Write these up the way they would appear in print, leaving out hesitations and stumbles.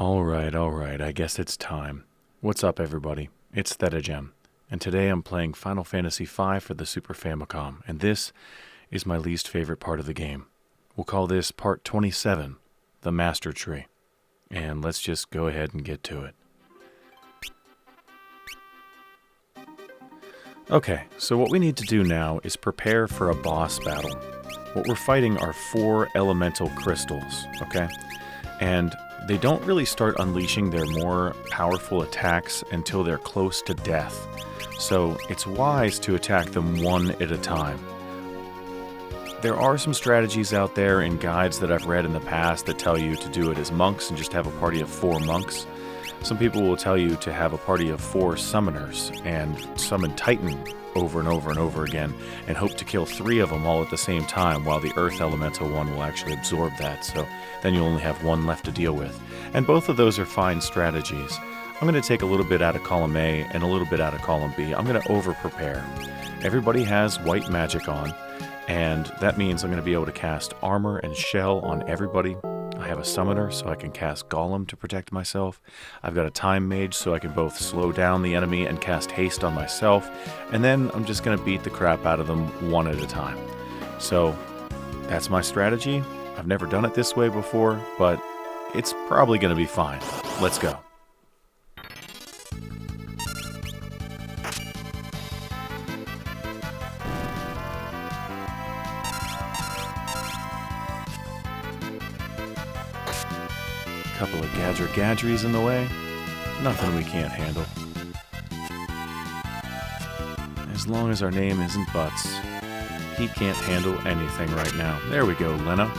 Alright, I guess it's time. What's up, everybody? It's Thedagem, and today I'm playing Final Fantasy V for the Super Famicom, and this is my least favorite part of the game. We'll call this Part 27, the Master Tree. And let's just go ahead and get to it. Okay, so what we need to do now is prepare for a boss battle. What we're fighting are 4 elemental crystals, okay? And they don't really start unleashing their more powerful attacks until they're close to death. So it's wise to attack them one at a time. There are some strategies out there in guides that I've read in the past that tell you to do it as monks and just have a party of 4 monks. Some people will tell you to have a party of 4 summoners and summon Titan over and over and over again and hope to kill 3 of them all at the same time while the Earth Elemental one will actually absorb that, so then you only have 1 left to deal with. And both of those are fine strategies. I'm going to take a little bit out of column A and a little bit out of column B. I'm going to over-prepare. Everybody has white magic on, and that means I'm going to be able to cast armor and shell on everybody. I have a summoner, so I can cast Golem to protect myself. I've got a time mage, so I can both slow down the enemy and cast haste on myself. And then I'm just going to beat the crap out of them one at a time. So that's my strategy. I've never done it this way before, but it's probably going to be fine. Let's go. Couple of gadgeries in the way. Nothing we can't handle. As long as our name isn't Butts. He can't handle anything right now. There we go, Lena.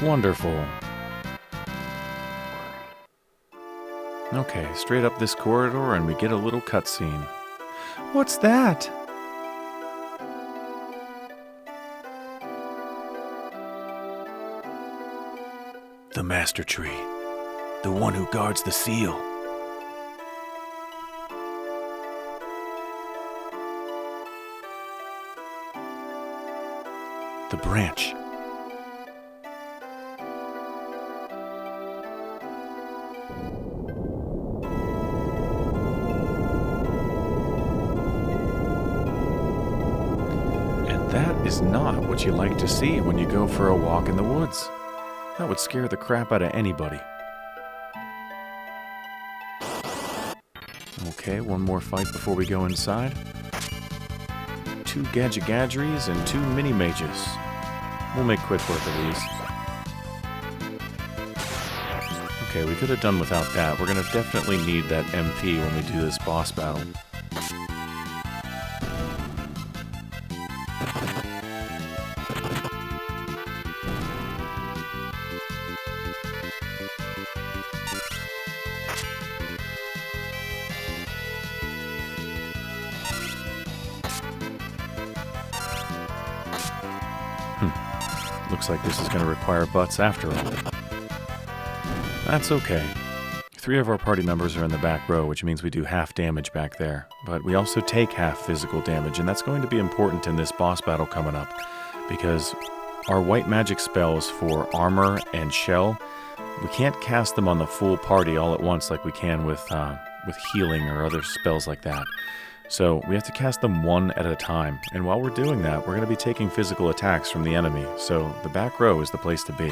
Wonderful. Okay, straight up this corridor and we get a little cutscene. What's that? The Master Tree. The one who guards the seal. The branch. And that is not what you like to see when you go for a walk in the woods. That would scare the crap out of anybody. Okay, one more fight before we go inside. 2 gadgeries and 2 mini-mages. We'll make quick work of these. Okay, we could have done without that. We're going to definitely need that MP when we do this boss battle. Looks like this is going to require butts after all. That's okay. 3 of our party members are in the back row, which means we do half damage back there. But we also take half physical damage, and that's going to be important in this boss battle coming up. Because our white magic spells for armor and shell, we can't cast them on the full party all at once like we can with healing or other spells like that. So we have to cast them one at a time, and while we're doing that, we're going to be taking physical attacks from the enemy, so the back row is the place to be.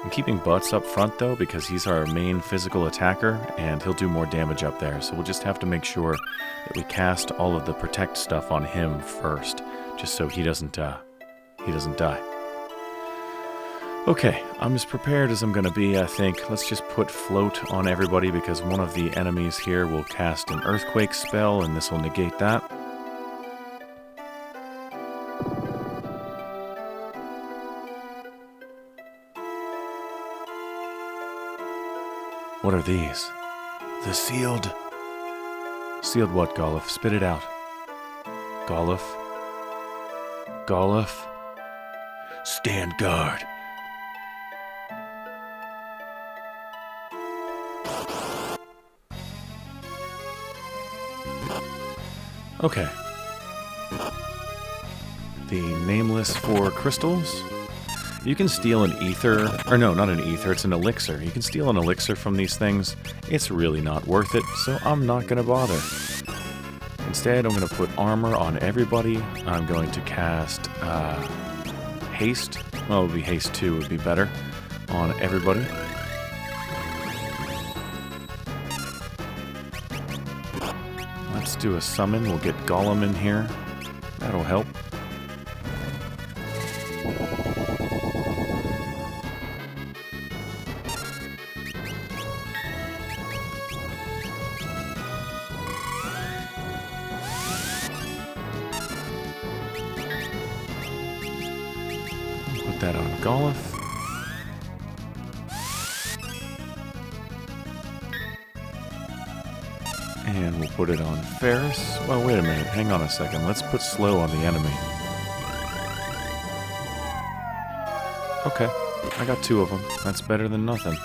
I'm keeping Butts up front though, because he's our main physical attacker, and he'll do more damage up there, so we'll just have to make sure that we cast all of the protect stuff on him first, just so he doesn't die. Okay, I'm as prepared as I'm going to be, I think. Let's just put float on everybody because one of the enemies here will cast an earthquake spell and this will negate that. What are these? The sealed... Sealed what, Goluf? Spit it out. Goluf? Goluf? Stand guard. Okay. The nameless 4 crystals. You can steal an ether, or no, not an ether, it's an elixir. You can steal an elixir from these things. It's really not worth it, so I'm not going to bother. Instead, I'm going to put armor on everybody. I'm going to cast haste. Well, it would be haste 2 would be better on everybody. Let's do a summon. We'll get Golem in here. That'll help. Put that on Golem. And we'll put it on Ferris. Well, wait a minute. Hang on a second. Let's put slow on the enemy. Okay. I got 2 of them. That's better than nothing.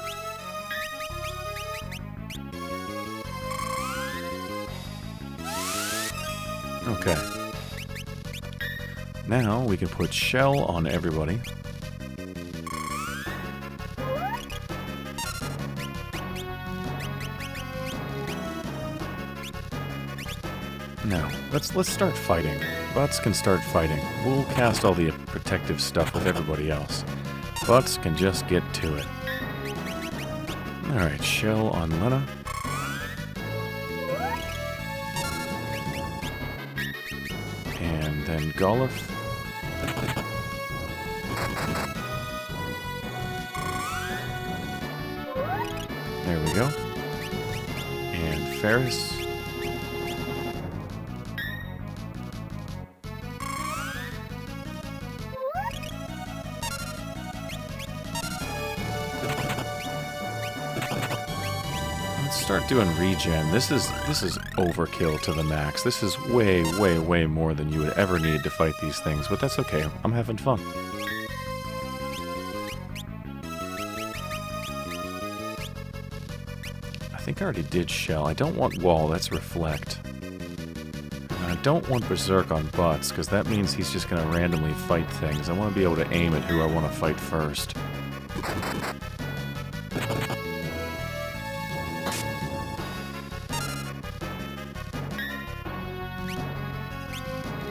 Okay. Now we can put shell on everybody. Now, let's start fighting. Butts can start fighting. We'll cast all the protective stuff with everybody else. Butts can just get to it. Alright, shell on Lena. And then Golef. There we go. And Ferris. Start doing regen. This is overkill to the max. This is way, way, way more than you would ever need to fight these things, but that's okay. I'm having fun. I think I already did shell. I don't want wall, that's reflect. And I don't want berserk on butts, because that means he's just going to randomly fight things. I want to be able to aim at who I want to fight first.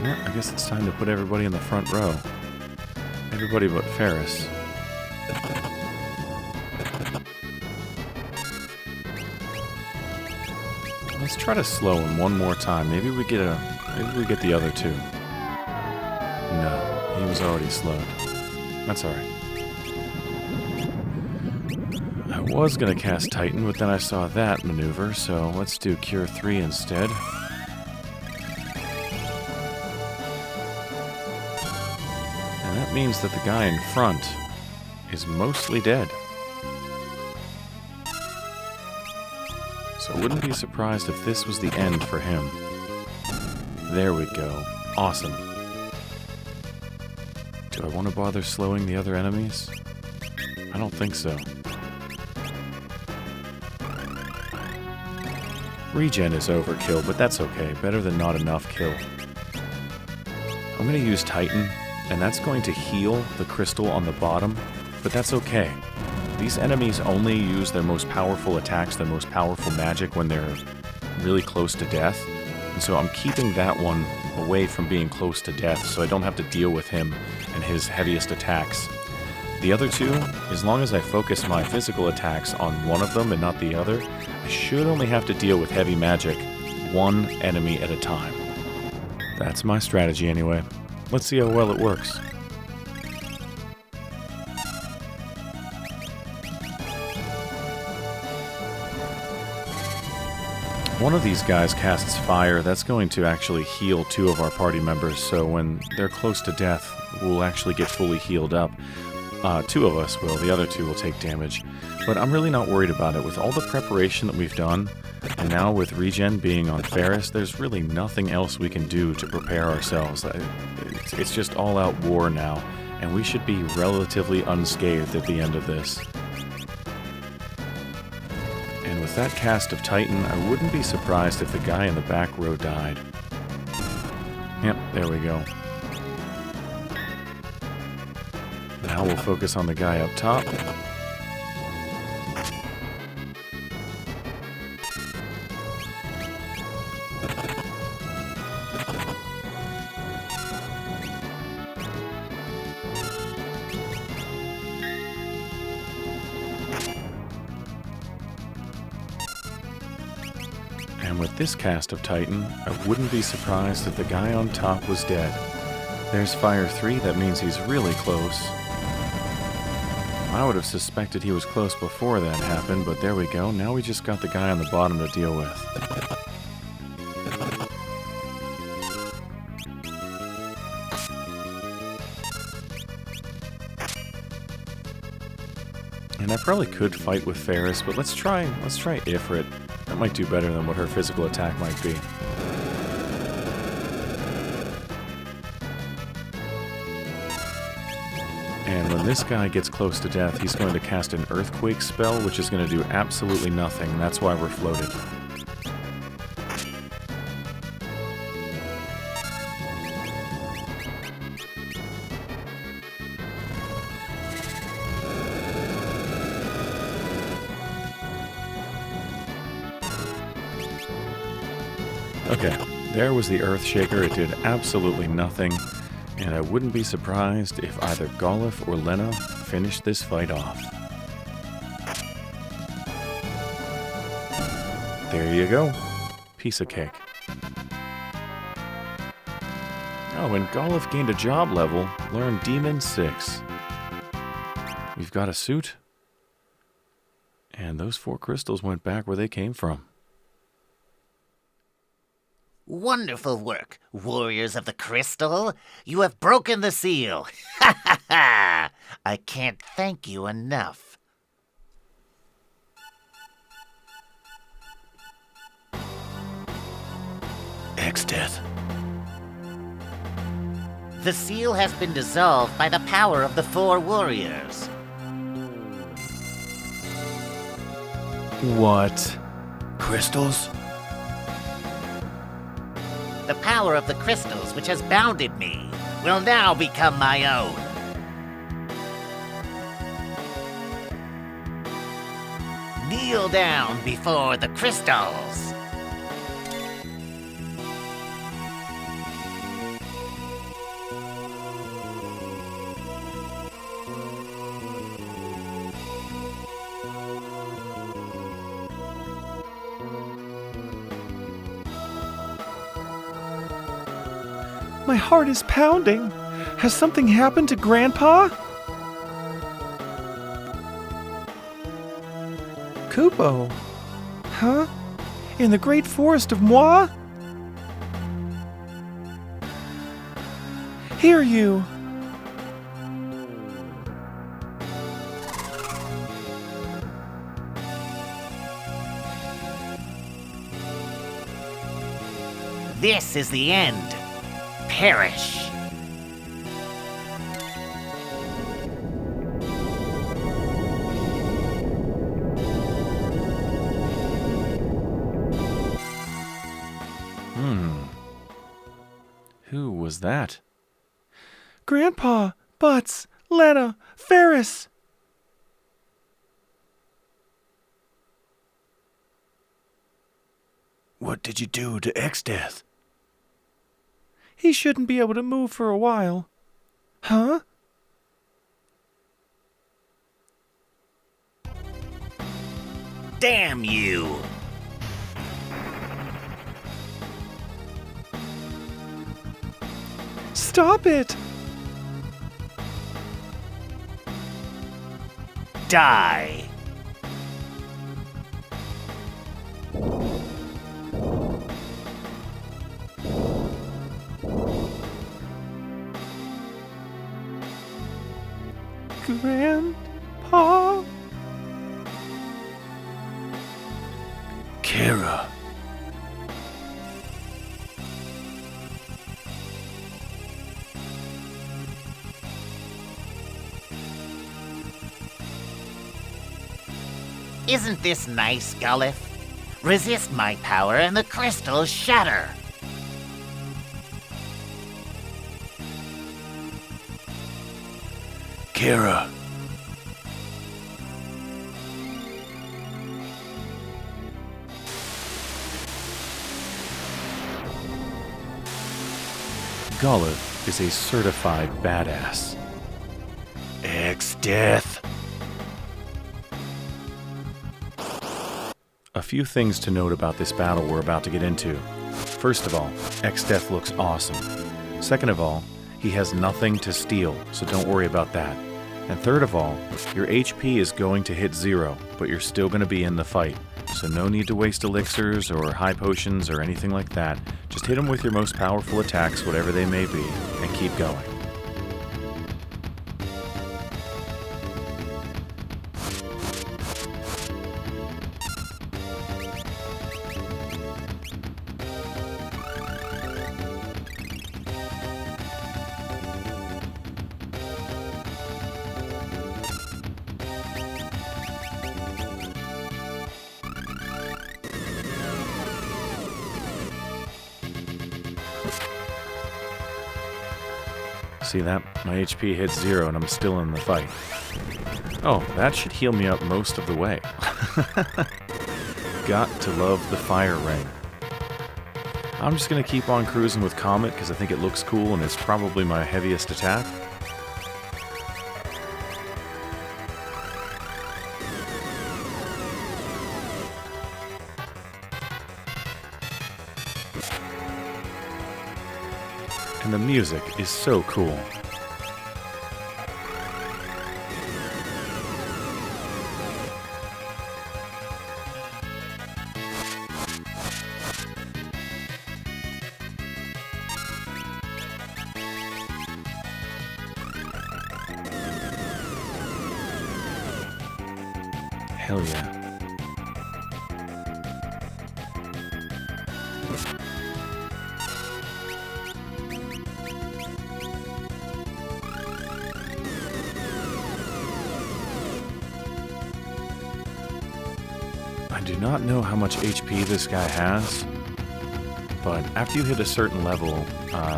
I guess it's time to put everybody in the front row. Everybody but Ferris. Let's try to slow him one more time. Maybe we get the other 2. No, he was already slowed. That's alright. I was gonna cast Titan, but then I saw that maneuver, so let's do Cure 3 instead. Means that the guy in front is mostly dead. So I wouldn't be surprised if this was the end for him. There we go. Awesome. Do I want to bother slowing the other enemies? I don't think so. Regen is overkill, but that's okay. Better than not enough kill. I'm going to use Titan. And that's going to heal the crystal on the bottom, but that's okay. These enemies only use their most powerful attacks, their most powerful magic when they're really close to death. And so I'm keeping that one away from being close to death so I don't have to deal with him and his heaviest attacks. The other 2, as long as I focus my physical attacks on one of them and not the other, I should only have to deal with heavy magic one enemy at a time. That's my strategy anyway. Let's see how well it works. One of these guys casts fire. That's going to actually heal 2 of our party members, so when they're close to death, we'll actually get fully healed up. 2 of us will. The other 2 will take damage. But I'm really not worried about it. With all the preparation that we've done, and now with regen being on Ferris, there's really nothing else we can do to prepare ourselves. It's just all-out war now, and we should be relatively unscathed at the end of this. And with that cast of Titan, I wouldn't be surprised if the guy in the back row died. Yep, there we go. Now we'll focus on the guy up top. And with this cast of Titan, I wouldn't be surprised if the guy on top was dead. There's Fire 3, that means he's really close. I would have suspected he was close before that happened, but there we go. Now we just got the guy on the bottom to deal with. And I probably could fight with Ferris, but let's try Ifrit. That might do better than what her physical attack might be. And when this guy gets close to death, he's going to cast an Earthquake spell, which is going to do absolutely nothing. That's why we're floated. Okay, there was the Earthshaker. It did absolutely nothing. And I wouldn't be surprised if either Golif or Lena finished this fight off. There you go. Piece of cake. Oh, and Golif gained a job level. Learned Demon 6. We've got a suit. And those 4 crystals went back where they came from. Wonderful work, warriors of the crystal. You have broken the seal. Ha ha ha! I can't thank you enough. X-Death. The seal has been dissolved by the power of the 4 warriors. What? Crystals? The power of the crystals which has bounded me will now become my own. Kneel down before the crystals. My heart is pounding. Has something happened to Grandpa? Kupo? Huh? In the Great Forest of Mua? Here, you! This is the end. Perish. Who was that? Grandpa, Butts, Lena, Ferris! What did you do to X-Death? He shouldn't be able to move for a while. Huh? Damn you! Stop it! Die! Grandpa? Kara. Isn't this nice, Golif? Resist my power and the crystals shatter. Kara. Golith is a certified badass. X-Death. A few things to note about this battle we're about to get into. First of all, X-Death looks awesome. Second of all, he has nothing to steal, so don't worry about that. And third of all, your HP is going to hit 0, but you're still going to be in the fight. So no need to waste elixirs or high potions or anything like that. Just hit him with your most powerful attacks, whatever they may be, and keep going. See that? My HP hits 0 and I'm still in the fight. Oh, that should heal me up most of the way. Got to love the fire ring. I'm just going to keep on cruising with Comet because I think it looks cool and it's probably my heaviest attack. And the music is so cool. Hell yeah. I do not know how much HP this guy has, but after you hit a certain level,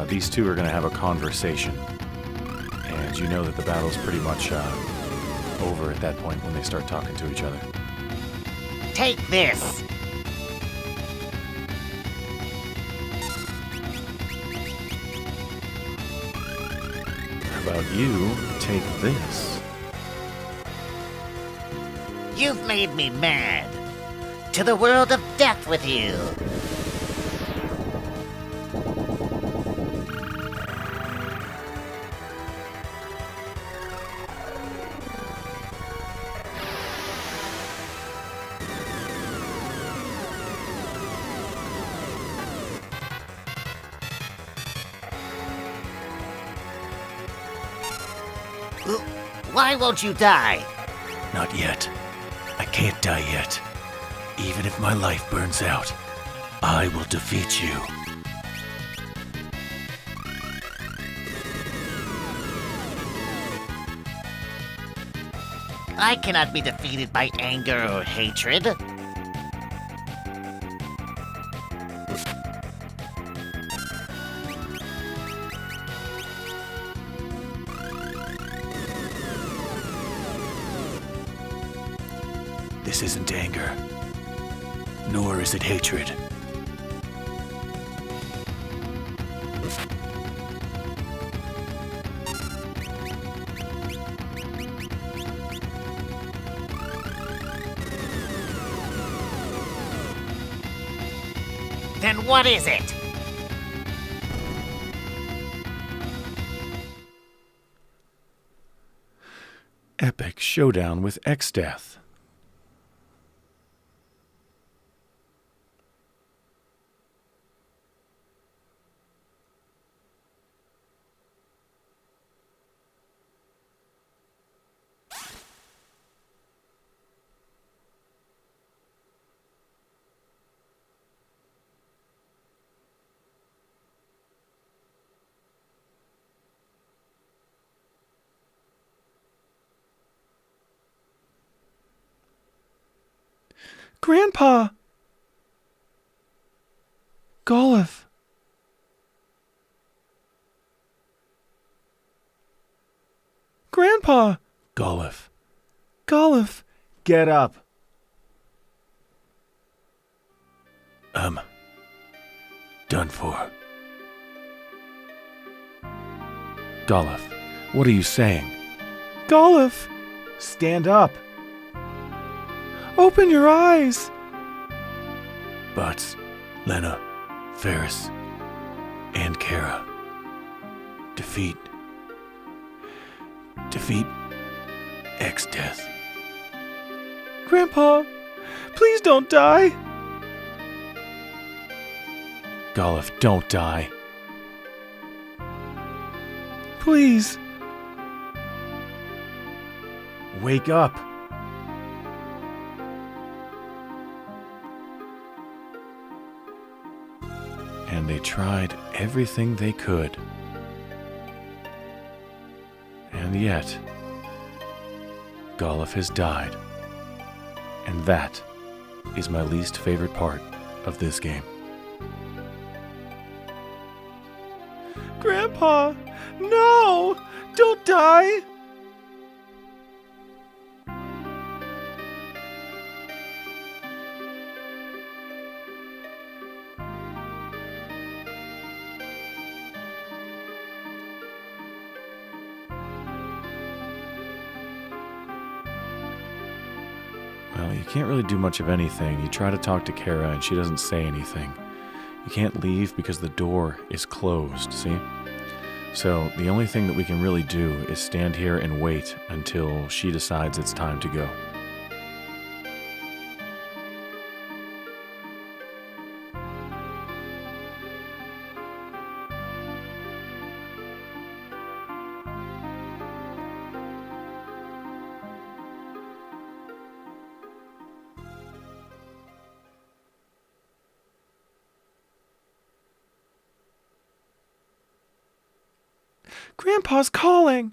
these two are going to have a conversation. And you know that the battle's pretty much over at that point when they start talking to each other. Take this! How about you take this? You've made me mad! To the world of death with you! Why won't you die? Not yet. I can't die yet. Even if my life burns out, I will defeat you. I cannot be defeated by anger or hatred. This isn't anger, nor is it hatred. Then what is it? Epic showdown with X-Death. Grandpa! Golith! Grandpa! Golif, Golif! Get up. I'm done for. Golif, what are you saying? Golif! Stand up. Open your eyes! Bots, Lena, Ferris, and Kara. Defeat X-Death. Grandpa, please don't die! Golif, don't die. Please. Wake up. And they tried everything they could. And yet, Golif has died. And that is my least favorite part of this game. Grandpa, no! Don't die! Well, you can't really do much of anything. You try to talk to Kara and she doesn't say anything. You can't leave because the door is closed, see? So the only thing that we can really do is stand here and wait until she decides it's time to go. Grandpa's calling!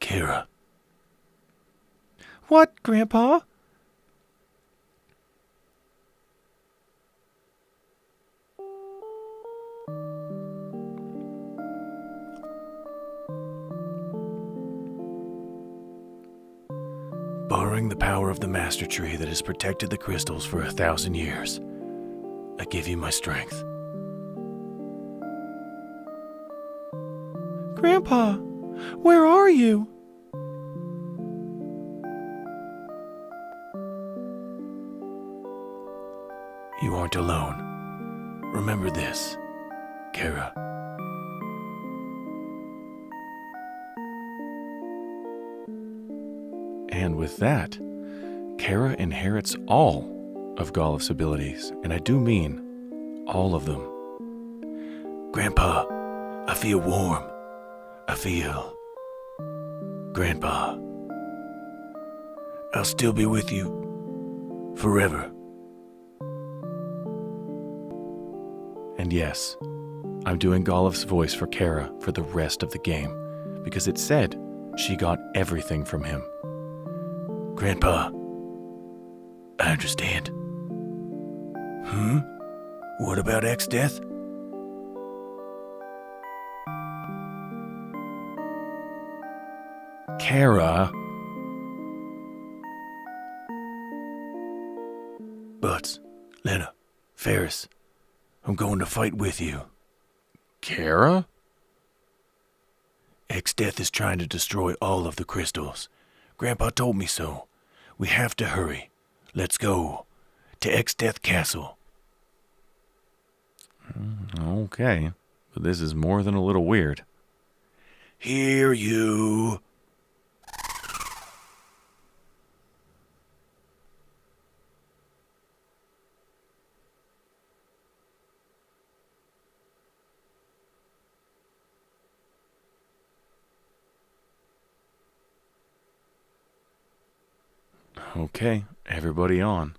Kara, What, Grandpa? borrowing the power of the Master Tree that has protected the crystals for 1,000 years, I give you my strength. Grandpa, where are you? You aren't alone. Remember this, Kara. And with that, Kara inherits all of Golif's abilities, and I do mean all of them. Grandpa, I feel warm. I feel... Grandpa, I'll still be with you forever. And yes, I'm doing Golif's voice for Kara for the rest of the game, because it said she got everything from him. Grandpa, I understand. What about X-Death? Kara, Butts, Lena, Ferris, I'm going to fight with you. Kara? X-Death is trying to destroy all of the crystals. Grandpa told me so. We have to hurry. Let's go to X-Death Castle. Okay, but this is more than a little weird. Hear you. Okay, everybody on.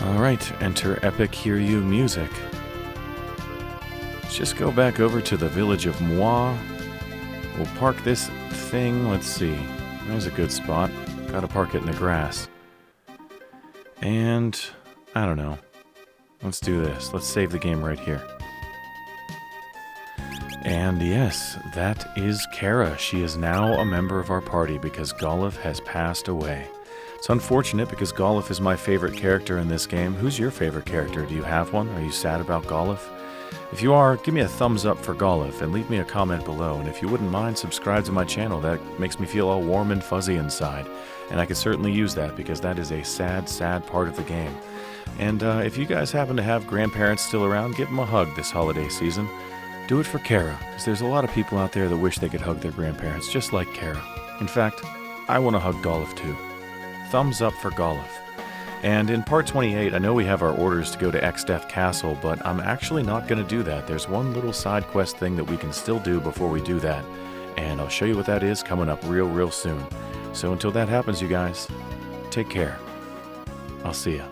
Alright, enter Epic Hear You music. Let's just go back over to the village of Mua. We'll park this thing, let's see. There's a good spot. Gotta park it in the grass. And, I don't know. Let's do this. Let's save the game right here. And yes, that is Kara. She is now a member of our party because Goluf has passed away. It's unfortunate because Goluf is my favorite character in this game. Who's your favorite character? Do you have one? Are you sad about Goluf? If you are, give me a thumbs up for Goluf and leave me a comment below. And if you wouldn't mind, subscribe to my channel. That makes me feel all warm and fuzzy inside. And I could certainly use that because that is a sad, sad part of the game. And if you guys happen to have grandparents still around, give them a hug this holiday season. Do it for Kara, because there's a lot of people out there that wish they could hug their grandparents, just like Kara. In fact, I want to hug Goluf too. Thumbs up for Goluf. And in part 28, I know we have our orders to go to Exdeath Castle, but I'm actually not going to do that. There's one little side quest thing that we can still do before we do that. And I'll show you what that is coming up real soon. So until that happens, you guys, take care. I'll see ya.